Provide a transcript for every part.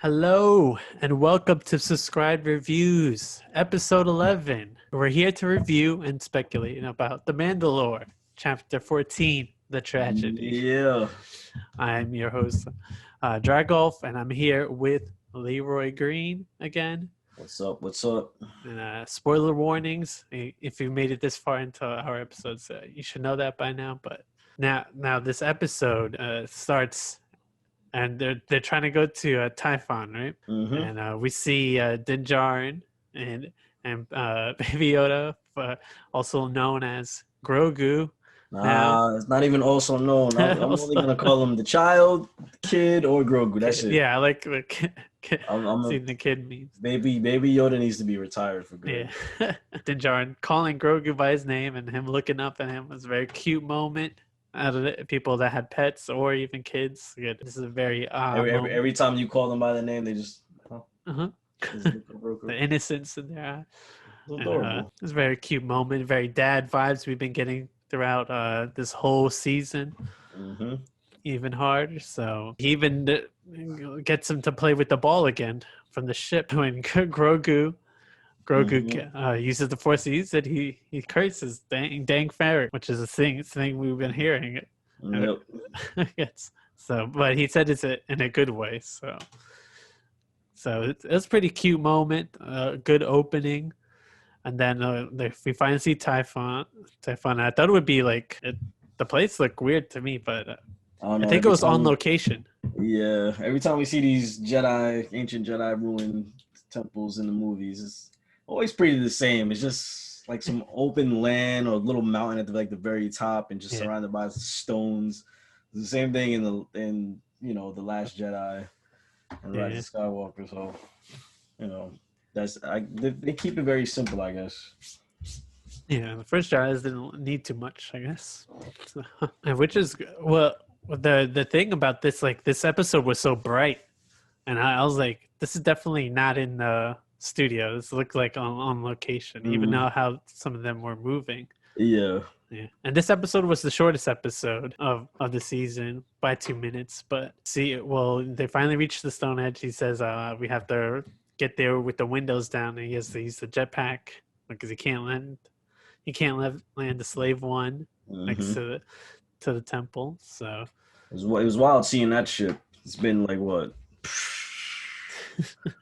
Hello and welcome to Subscribe Reviews, episode 11. We're here to review and speculate about The Mandalorian Chapter 14, The Tragedy. Yeah. I'm your host, Dragolf, and I'm here with Leroy Green again. What's up? What's up? And spoiler warnings, if you made it this far into our episodes, you should know that by now. But now this episode starts, and they're trying to go to Typhon, right? Mm-hmm. And we see Din Djarin and Baby Yoda, also known as Grogu. It's not even also known. I'm only gonna call him the child, kid, or Grogu. That's it. Yeah, I like the I'm seeing the kid memes. Baby Yoda needs to be retired for good. Yeah, Din Djarin calling Grogu by his name and him looking up at him was a very cute moment. Out of the people that had pets or even kids, this is a very every time you call them by the name, they just the innocence in their eye. It's adorable. It's a very cute moment, very dad vibes we've been getting throughout this whole season. Mm-hmm. Even harder. So he even gets him to play with the ball again from the ship when Grogu uses the Force. He said he curses dang ferret, which is a thing we've been hearing. Yep. Yes. So, but he said it's in a good way. So it's a pretty cute moment, good opening, and then we finally see Typhon. I thought it would be like the place looked weird to me, but I think it was on location. Yeah, every time we see these ancient Jedi ruined temples in the movies, it's always pretty the same. It's just like some open land or a little mountain at the very top, and just surrounded by stones. It's the same thing in the Last Jedi and Rise of Skywalker. So they keep it very simple, I guess. Yeah, the first Jedi didn't need too much, I guess. So, which is the thing about this, like this episode was so bright, and I was like, this is definitely not in the studio. This looked like on location, even though how some of them were moving. Yeah. And this episode was the shortest episode of the season by 2 minutes. But they finally reached the Stone Edge. He says we have to get there with the windows down, and he has to use the jetpack because he can't land the slave one next to the temple. So it was wild seeing that ship. It's been like what?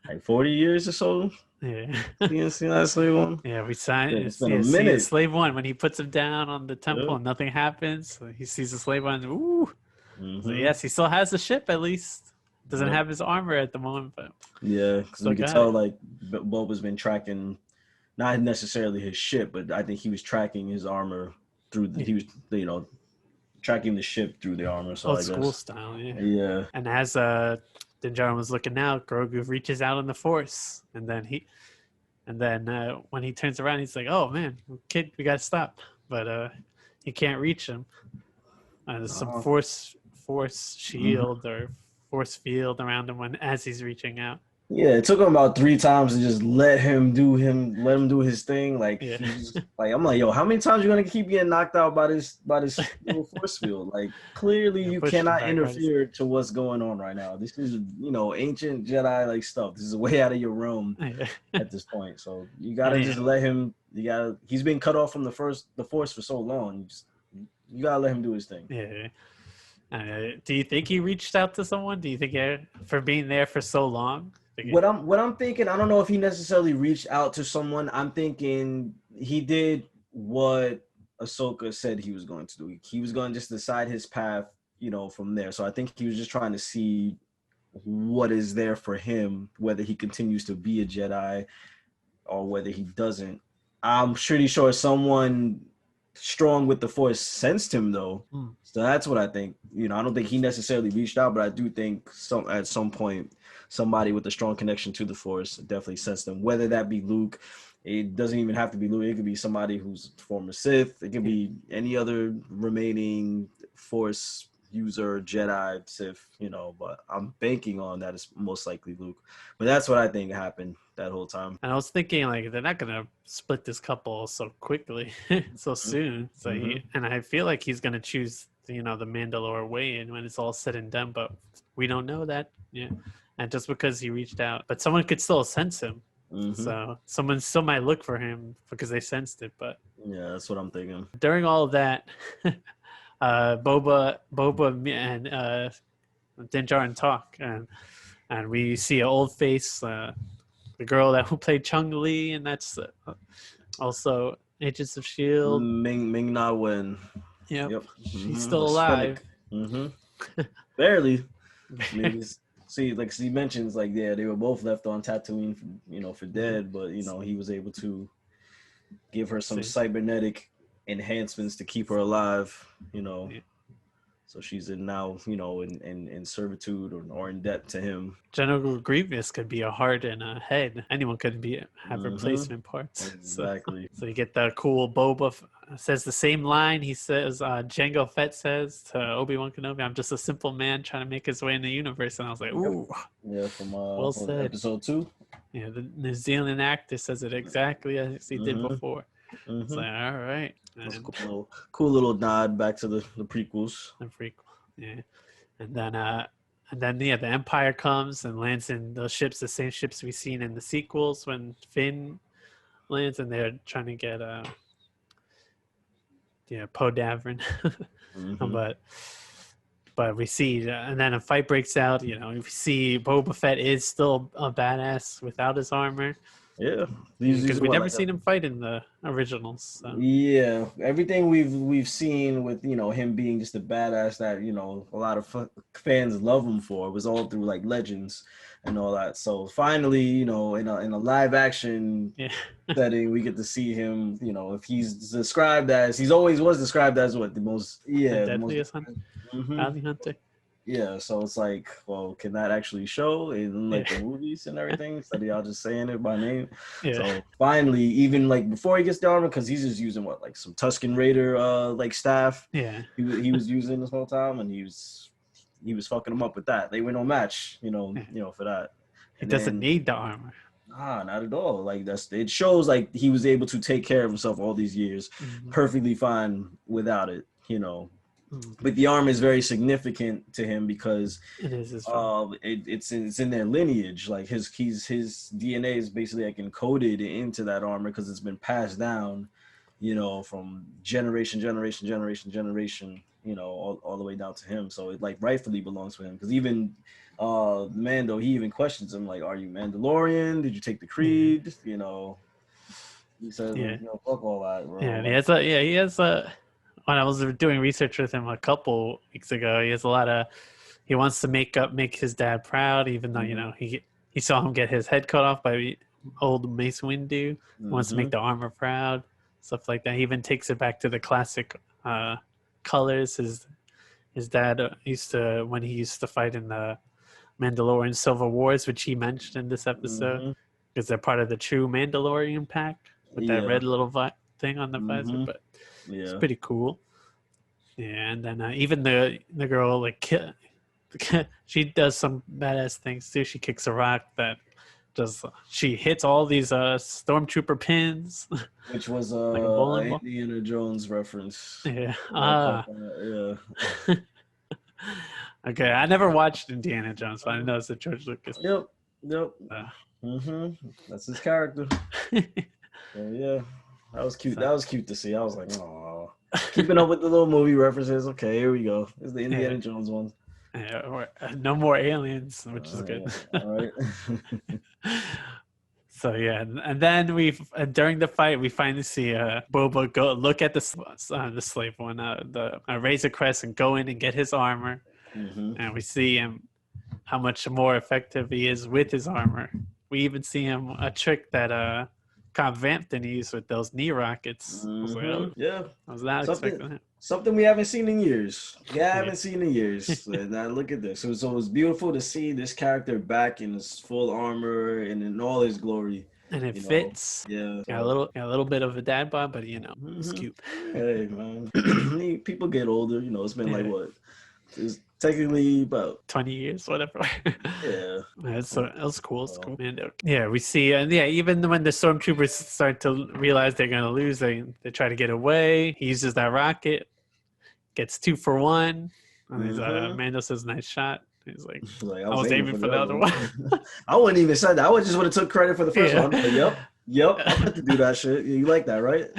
Like 40 years or so. Yeah. You seen that slave one? Yeah, we signed. It's been a minute. Slave one when he puts him down on the temple and nothing happens. So he sees the slave one. Ooh. So yes, he still has the ship at least. Doesn't have his armor at the moment, but because we can tell like Boba's been tracking, not necessarily his ship, but I think he was tracking his armor through. He was tracking the ship through the armor. So old school style, yeah. And as Din Djarin was looking out, Grogu reaches out on the Force, and then when he turns around, he's like, "Oh man, kid, we gotta stop!" But he can't reach him. There's some Force shield or Force field around him as he's reaching out. Yeah, it took him about 3 times to just let him do his thing. Like, I'm like, yo, how many times you gonna keep getting knocked out by this little force field? Like, clearly you cannot interfere to what's going on right now. This is ancient Jedi like stuff. This is way out of your realm at this point. So you gotta just let him. He's been cut off from the Force for so long. You gotta let him do his thing. Yeah. Do you think he reached out to someone? Do you think for being there for so long? What I'm thinking, I don't know if he necessarily reached out to someone. I'm thinking he did what Ahsoka said he was going to do. He was going to just decide his path, from there. So I think he was just trying to see what is there for him, whether he continues to be a Jedi or whether he doesn't. I'm pretty sure someone strong with the Force sensed him though. So that's what I think. I don't think he necessarily reached out, but I do think at some point somebody with a strong connection to the Force definitely sensed him. Whether that be Luke, it doesn't even have to be Luke. It could be somebody who's former Sith. It could be any other remaining Force user, Jedi, Sith, but I'm banking on that it's most likely Luke. But that's what I think happened that whole time. And I was thinking, like, they're not going to split this couple so quickly, so soon. So and I feel like he's going to choose, the Mandalore way and when it's all said and done, but we don't know that. Yeah. and just because he reached out, but someone could still sense him. So someone still might look for him because they sensed it. But yeah, that's what I'm thinking. during all of that, Boba and Din Djarin talk, and we see an old face, the girl who played Chung-Li, and that's also Agents of Shield. Ming Na Wen. Yep. She's still alive. Barely. Maybe. See, like he mentions, like they were both left on Tatooine, for dead, but he was able to give her some cybernetic enhancements to keep her alive. So she's now in servitude or in debt to him. General Grievous could be a heart and a head. Anyone could have replacement parts. Exactly. So you get the cool Boba says the same line. He says, Jango Fett says to Obi-Wan Kenobi, "I'm just a simple man trying to make his way in the universe." And I was like, ooh. Yeah, from well said. episode 2. Yeah, the New Zealand actor says it exactly as he did before. It's like, all right. That's cool little nod back to the prequels. The prequel, yeah. And then the Empire comes and lands in those ships, the same ships we've seen in the sequels when Finn lands, and they're trying to get Poe Dameron. But we see, and then a fight breaks out. We see Boba Fett is still a badass without his armor. Yeah, because we never seen him fight in the originals. So. Yeah, everything we've seen with him being just a badass that a lot of fans love him for was all through like Legends and all that. So finally, in a live action setting, we get to see him. If he's described as he's always was described as what the deadliest bounty hunter. Yeah, so it's like, well, can that actually show in like the movies and everything instead of y'all just saying it by name? Yeah. So finally, even like before he gets the armor, because he's just using some Tusken Raider like staff. Yeah, he was using this whole time, and he was fucking him up with that. They were no match, for that. He doesn't need the armor. Nah, not at all. Like it shows like he was able to take care of himself all these years, perfectly fine without it. But the armor is very significant to him because it is. It's in their lineage. Like his DNA is basically like encoded into that armor because it's been passed down, from generation, all the way down to him. So it like rightfully belongs to him. Because even Mando, he even questions him like, "Are you Mandalorian? Did you take the creed?" He says, "Fuck all that, bro." Yeah, he has a. When I was doing research with him a couple weeks ago, he has a lot of. He wants to make his dad proud, even though he saw him get his head cut off by old Mace Windu. He wants to make the armor proud, stuff like that. He even takes it back to the classic colors. His dad when he used to fight in the Mandalorian Civil Wars, which he mentioned in this episode, because they're part of the true Mandalorian pack with that red little thing on the visor, but. Yeah. It's pretty cool. Yeah, and then even the girl, like, she does some badass things too. She kicks a rock that she hits all these stormtrooper pins. Which was like Indiana Jones reference. Yeah. Yeah. Okay, I never watched Indiana Jones, but I know it's a George Lucas. Yep. That's his character. So, yeah. That was cute. That was cute to see. I was like, oh, keeping up with the little movie references. Okay, here we go. It's the Indiana Jones one. Yeah, no more aliens, which is good. All right. So yeah, and then during the fight we finally see Boba go look at the slave one, the Razor Crest, and go in and get his armor, and we see him how much more effective he is with his armor. We even see him a trick that Cobb Vampton used with those knee rockets. I was like, I was not expecting that. Something we haven't seen in years. Now look at this. So it was beautiful to see this character back in his full armor and in all his glory. And it fits. Yeah. Got a little bit of a dad bod, but it's cute. Hey man, people get older. It's been like what? It's technically about 20 years, whatever. Yeah. It was cool. It's cool. And, we see, and even when the stormtroopers start to realize they're gonna lose, they try to get away. He uses that rocket, gets 2 for 1. And Mando says, "Nice shot." He's like, Like I was aiming for the other one. I wouldn't even say that. I would just would have took credit for the first one. Like, yep, I meant to do that shit. You like that, right?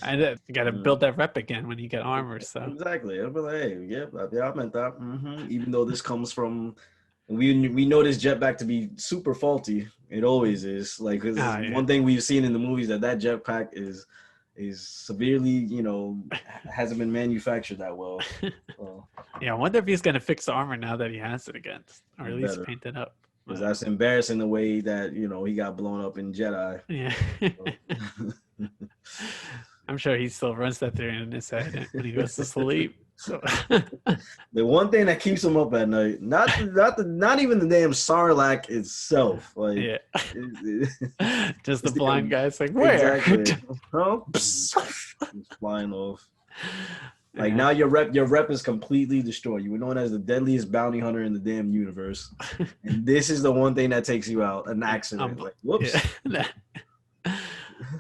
And you got to build that rep again when you get armor. So exactly. I'll be like, hey, yeah, I meant that. Even though this comes from, we know this jetpack to be super faulty. It always is. Like, one thing we've seen in the movies that jetpack is severely, hasn't been manufactured that well. So, yeah, I wonder if he's gonna fix the armor now that he has it again, or at least paint it up. Because that's embarrassing the way that he got blown up in Jedi. Yeah. So. I'm sure he still runs that through in his head when he goes to sleep. So. The one thing that keeps him up at night, not even the damn Sarlacc itself. Like, just the blind guy's like, where? Exactly. Oh, he's flying off. Like, now your rep is completely destroyed. You were known as the deadliest bounty hunter in the damn universe, and this is the one thing that takes you out. An accident. Like, whoops.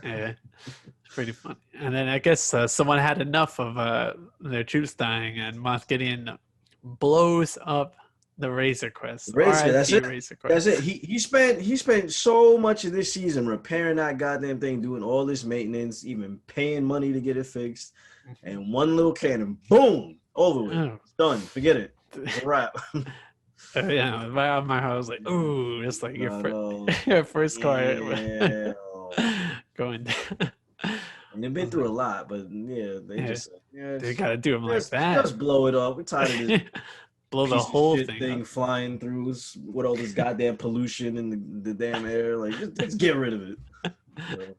Yeah. Pretty funny. And then I guess someone had enough of their troops dying, and Moff Gideon blows up the Razor Crest. That's it. He spent so much of this season repairing that goddamn thing, doing all this maintenance, even paying money to get it fixed. And one little cannon, boom, over with. It's done. Forget it. It's a wrap. Yeah, my heart was like, ooh, it's like your first car going down. And they've been through a lot, but they gotta do them like that. Just blow it up. We're tired of this. Blow the whole thing flying through with all this goddamn pollution in the damn air. Like, just get rid of it.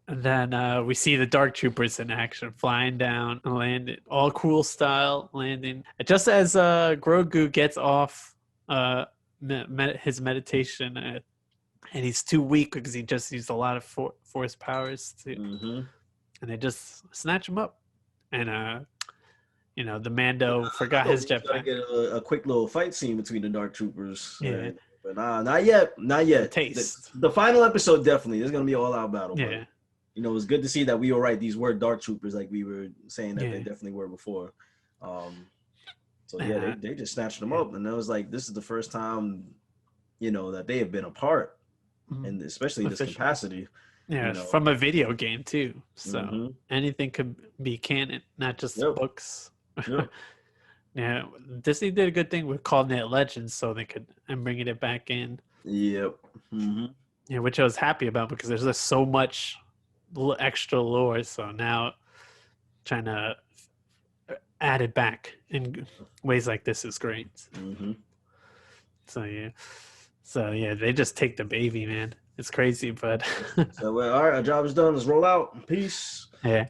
And then we see the Dark Troopers in action, flying down and landing, all cool style landing. Just as Grogu gets off his meditation, and he's too weak because he just used a lot of force powers and they just snatch him up. And the Mando forgot his jetpack. Get a quick little fight scene between the Dark Troopers. Yeah. But not yet. Taste. The final episode, definitely. There's going to be an all-out battle. Yeah. But, it was good to see that we were right. These were Dark Troopers, like we were saying that they definitely were before. They just snatched them up. And it was like, this is the first time, that they have been apart. And especially in this capacity. Yeah, from a video game, too. So anything could be canon, not just books. Yep. Yeah, Disney did a good thing with calling it Legends, so they could and bringing it back in. Yep. Yeah, which I was happy about because there's just so much extra lore. So now trying to add it back in ways like this is great. So yeah, they just take the baby, man. It's crazy, but so all right, our job is done. Let's roll out. Peace. Yeah,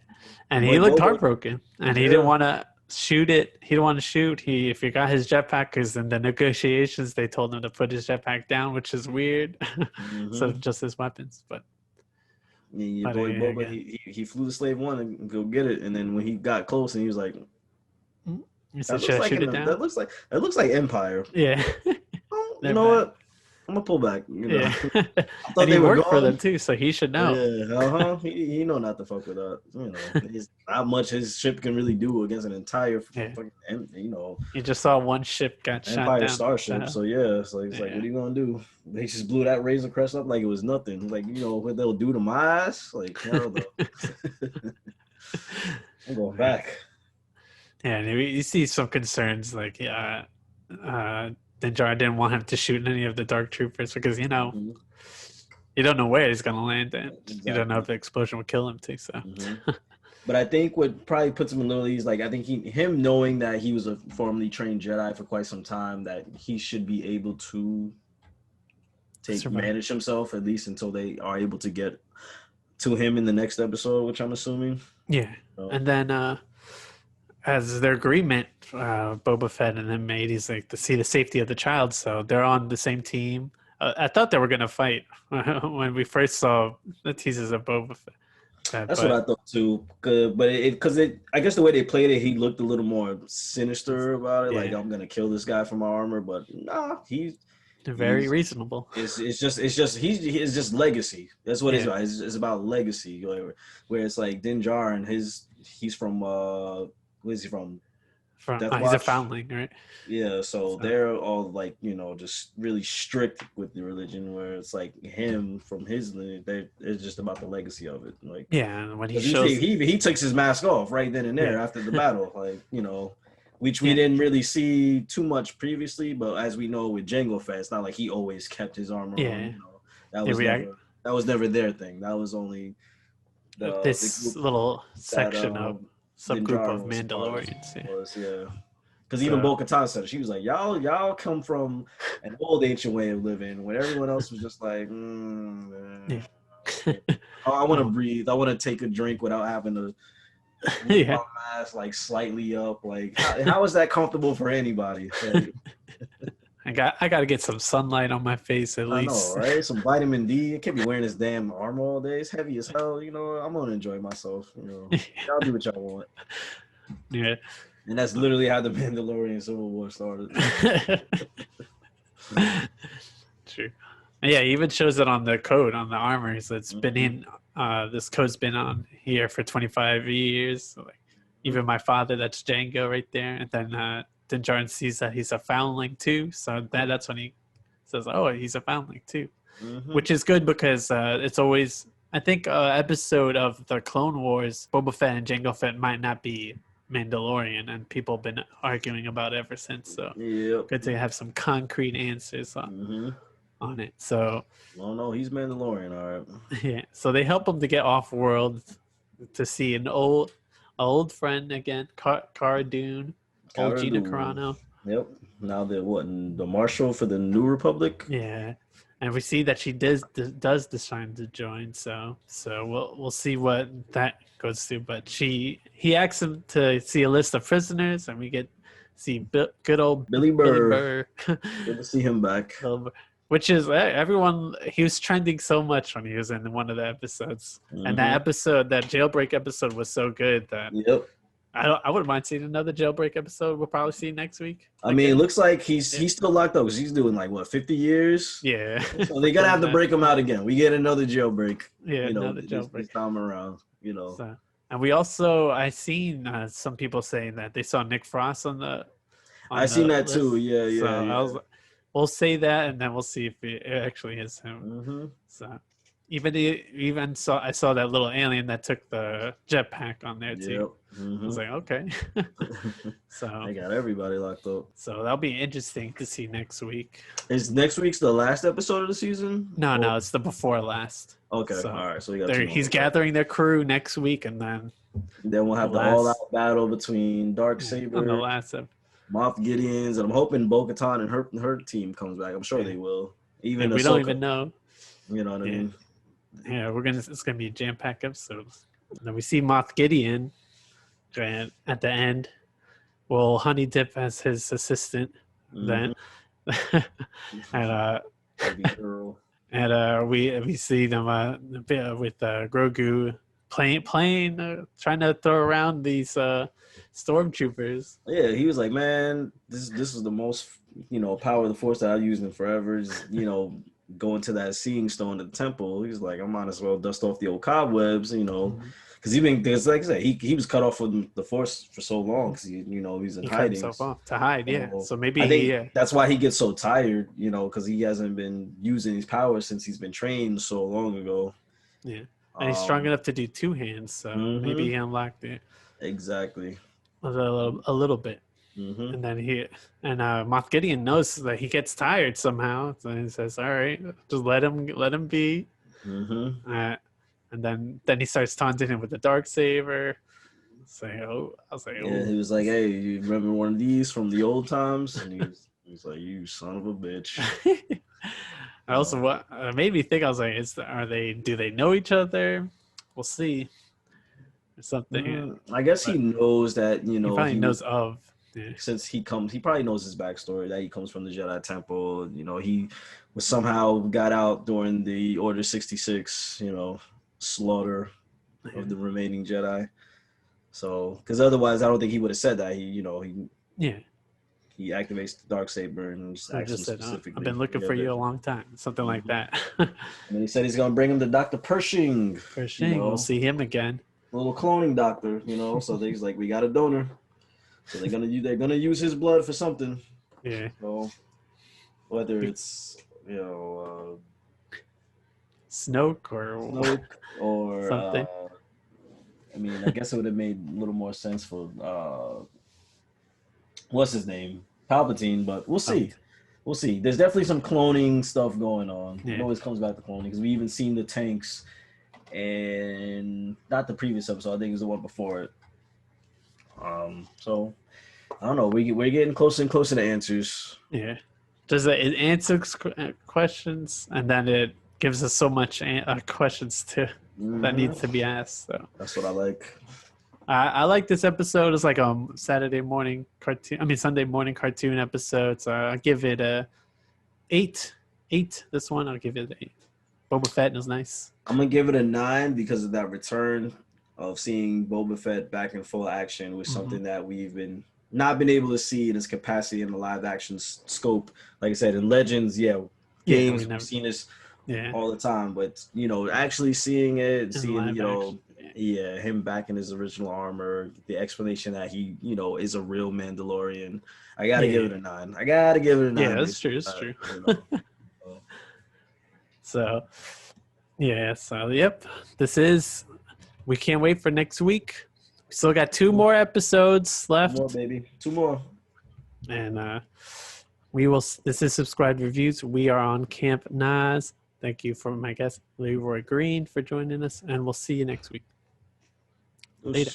and he looked heartbroken, and he didn't want to shoot it. He didn't want to shoot. He forgot his jetpack because in the negotiations they told him to put his jetpack down, which is weird. So just his weapons, but your boy Boba, he flew to Slave One and go get it, and then when he got close, and he was like, he said, "Should I shoot it down?" That looks like Empire. Yeah. You know what? I'm gonna pull back. Yeah. I thought and he worked for them too, so he should know. Yeah, he know not to fuck with that. It's not much his ship can really do against an entire fucking, You just saw one ship got shot down. Empire starship. So it's like what are you gonna do? They just blew that Razor Crest up like it was nothing. Like what they'll do to my ass? Like hell no. I'm going back. Yeah, and you see some concerns like Din Djarin didn't want him to shoot any of the Dark Troopers because you don't know where he's gonna land, and you don't know if the explosion will kill him too. So, but I think what probably puts him a little ease, like I think him knowing that he was a formerly trained Jedi for quite some time, that he should be able to manage himself at least until they are able to get to him in the next episode, which I'm assuming. Yeah, and then. As their agreement, Boba Fett and them made, he's like to see the safety of the child, so they're on the same team. I thought they were gonna fight when we first saw the teasers of Boba Fett. That's what I thought too. But I guess the way they played it, he looked a little more sinister about it. Like I'm gonna kill this guy for my armor, but nah, he's very reasonable. It's just legacy. That's what it's about. It's about legacy. Where it's like Din Djarin, he's from. Where is he from? From Death he's a Watch. foundling, right? Yeah, so they're all like, just really strict with the religion, where it's like him from his lineage, it's just about the legacy of it. Like, Yeah, and when he because shows, he takes his mask off right then and there after the battle, like, which we didn't really see too much previously, but as we know with Jango Fett, it's not like he always kept his armor on. That was never their thing. That was only the this group little that section of Din subgroup of Djarin Mandalorians. was. Because even Bo-Katan said it. She was like, y'all come from an old ancient way of living, when everyone else was just like, I want to breathe. I want to take a drink without having to move my mask like slightly up. Like, how is that comfortable for anybody? Like, I got to get some sunlight on my face at least. I know, right? Some vitamin D. I can't be wearing this damn armor all day. It's heavy as hell. I'm gonna enjoy myself. Y'all do what y'all want. Yeah. And that's literally how the Mandalorian Civil War started. True. Yeah, he even shows it on the code on the armor. So it's been in. This code's been on here for 25 years. So like, even my father, that's Django right there. And then Din Djarin sees that he's a foundling too. So that's when he says, "Oh, he's a foundling too," which is good because it's always. I think episode of the Clone Wars, Boba Fett and Jango Fett might not be Mandalorian, and people have been arguing about it ever since. So good to have some concrete answers on it. So no, he's Mandalorian, all right. Yeah, so they help him to get off world to see an old friend again, Cara Dune, old Gina Carano. Yep. Now the Marshal for the New Republic. Yeah, and we see that she does decide to join. So we'll see what that goes to. But he asks him to see a list of prisoners, and we get see good old Billy Burr. Good to see him back. Which is everyone. He was trending so much when he was in one of the episodes, and that jailbreak episode, was so good that I wouldn't mind seeing another jailbreak episode. We'll probably see next week. I mean, it looks like he's still locked up because he's doing like 50 years. Yeah. So they're gonna have to break him out again. We get another jailbreak. Yeah, another jailbreak this time around. So, and we also I seen some people saying that they saw Nick Frost on the. I seen that list too. Yeah. So I was. We'll say that, and then we'll see if it actually is him. So, I saw that little alien that took the jetpack on there too. I was like, okay. So they got everybody locked up. So that'll be interesting to see next week. Is next week's the last episode of the season? No, it's the before last. Okay, so, all right. So he's gathering their crew next week, and then we'll have the all-out battle between Darksaber on the last episode. Moff Gideon's, and I'm hoping Bo-Katan and her team comes back. I'm sure they will. Even we don't even know. You know what I mean? Yeah, it's gonna be a jam-packed episode. And then we see Moff Gideon at the end. Well, Honey Dip as his assistant. Then, and we see them with Grogu playing trying to throw around these stormtroopers. Yeah, he was like, man, this is the most power of the Force that I've used in forever. Just, going to that seeing stone at the temple. He's like, I might as well dust off the old cobwebs, because like I said, he was cut off from the Force for so long because he's in hiding. Himself off to hide, yeah. So maybe I think that's why he gets so tired, because he hasn't been using his powers since he's been trained so long ago. Yeah. And he's strong enough to do two hands, so maybe he unlocked it. Exactly. A little bit. And then Moff Gideon knows that he gets tired somehow, so he says, "All right, just let him be." And then he starts taunting him with the Darksaber. I was like, yeah, he was like, "Hey, you remember one of these from the old times?" And he's like, "You son of a bitch." I also what made me think, I was like, do they know each other? We'll see. Or something. I guess he knows that he probably knows of. Yeah. Since he probably knows his backstory, that he comes from the Jedi Temple. He was somehow got out during the Order 66, slaughter of the remaining Jedi. So, because otherwise, I don't think he would have said that. He he activates the Darksaber and just said, specifically. I've been looking for you a long time, something like that. And he said he's gonna bring him to Dr. Pershing. We'll see him again. A little cloning doctor, so he's like, we got a donor. So they're gonna use his blood for something. Yeah. So whether it's Snoke or Snoke or something. I mean, I guess it would have made a little more sense for what's his name, Palpatine, but we'll see. We'll see. There's definitely some cloning stuff going on. Yeah. It always comes back to cloning because we even seen the tanks, and not the previous episode. I think it was the one before it. So I don't know. We're getting closer and closer to answers. Yeah. Does it answers questions, and then it gives us so much questions too that needs to be asked. So That's what I like. I like this episode. It's like a Sunday morning cartoon episode. So I'll give it a 8. 8. This one I'll give it an 8. Boba Fett is nice. I'm gonna give it a 9 because of that return of seeing Boba Fett back in full action was something that we've not been able to see in its capacity in the live action scope. Like I said, in Legends, games we've seen this all the time, but actually seeing it, seeing him back in his original armor, the explanation that he is a real Mandalorian. I gotta give it a 9. I gotta give it a 9. Yeah, that's true. That's true. So, yep. We can't wait for next week. We still got 2 more episodes left. 2 more, baby. 2 more. And this is Subscribed Reviews. We are on Camp Nas. Thank you for my guest, Leroy Green, for joining us. And we'll see you next week. Later.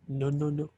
No.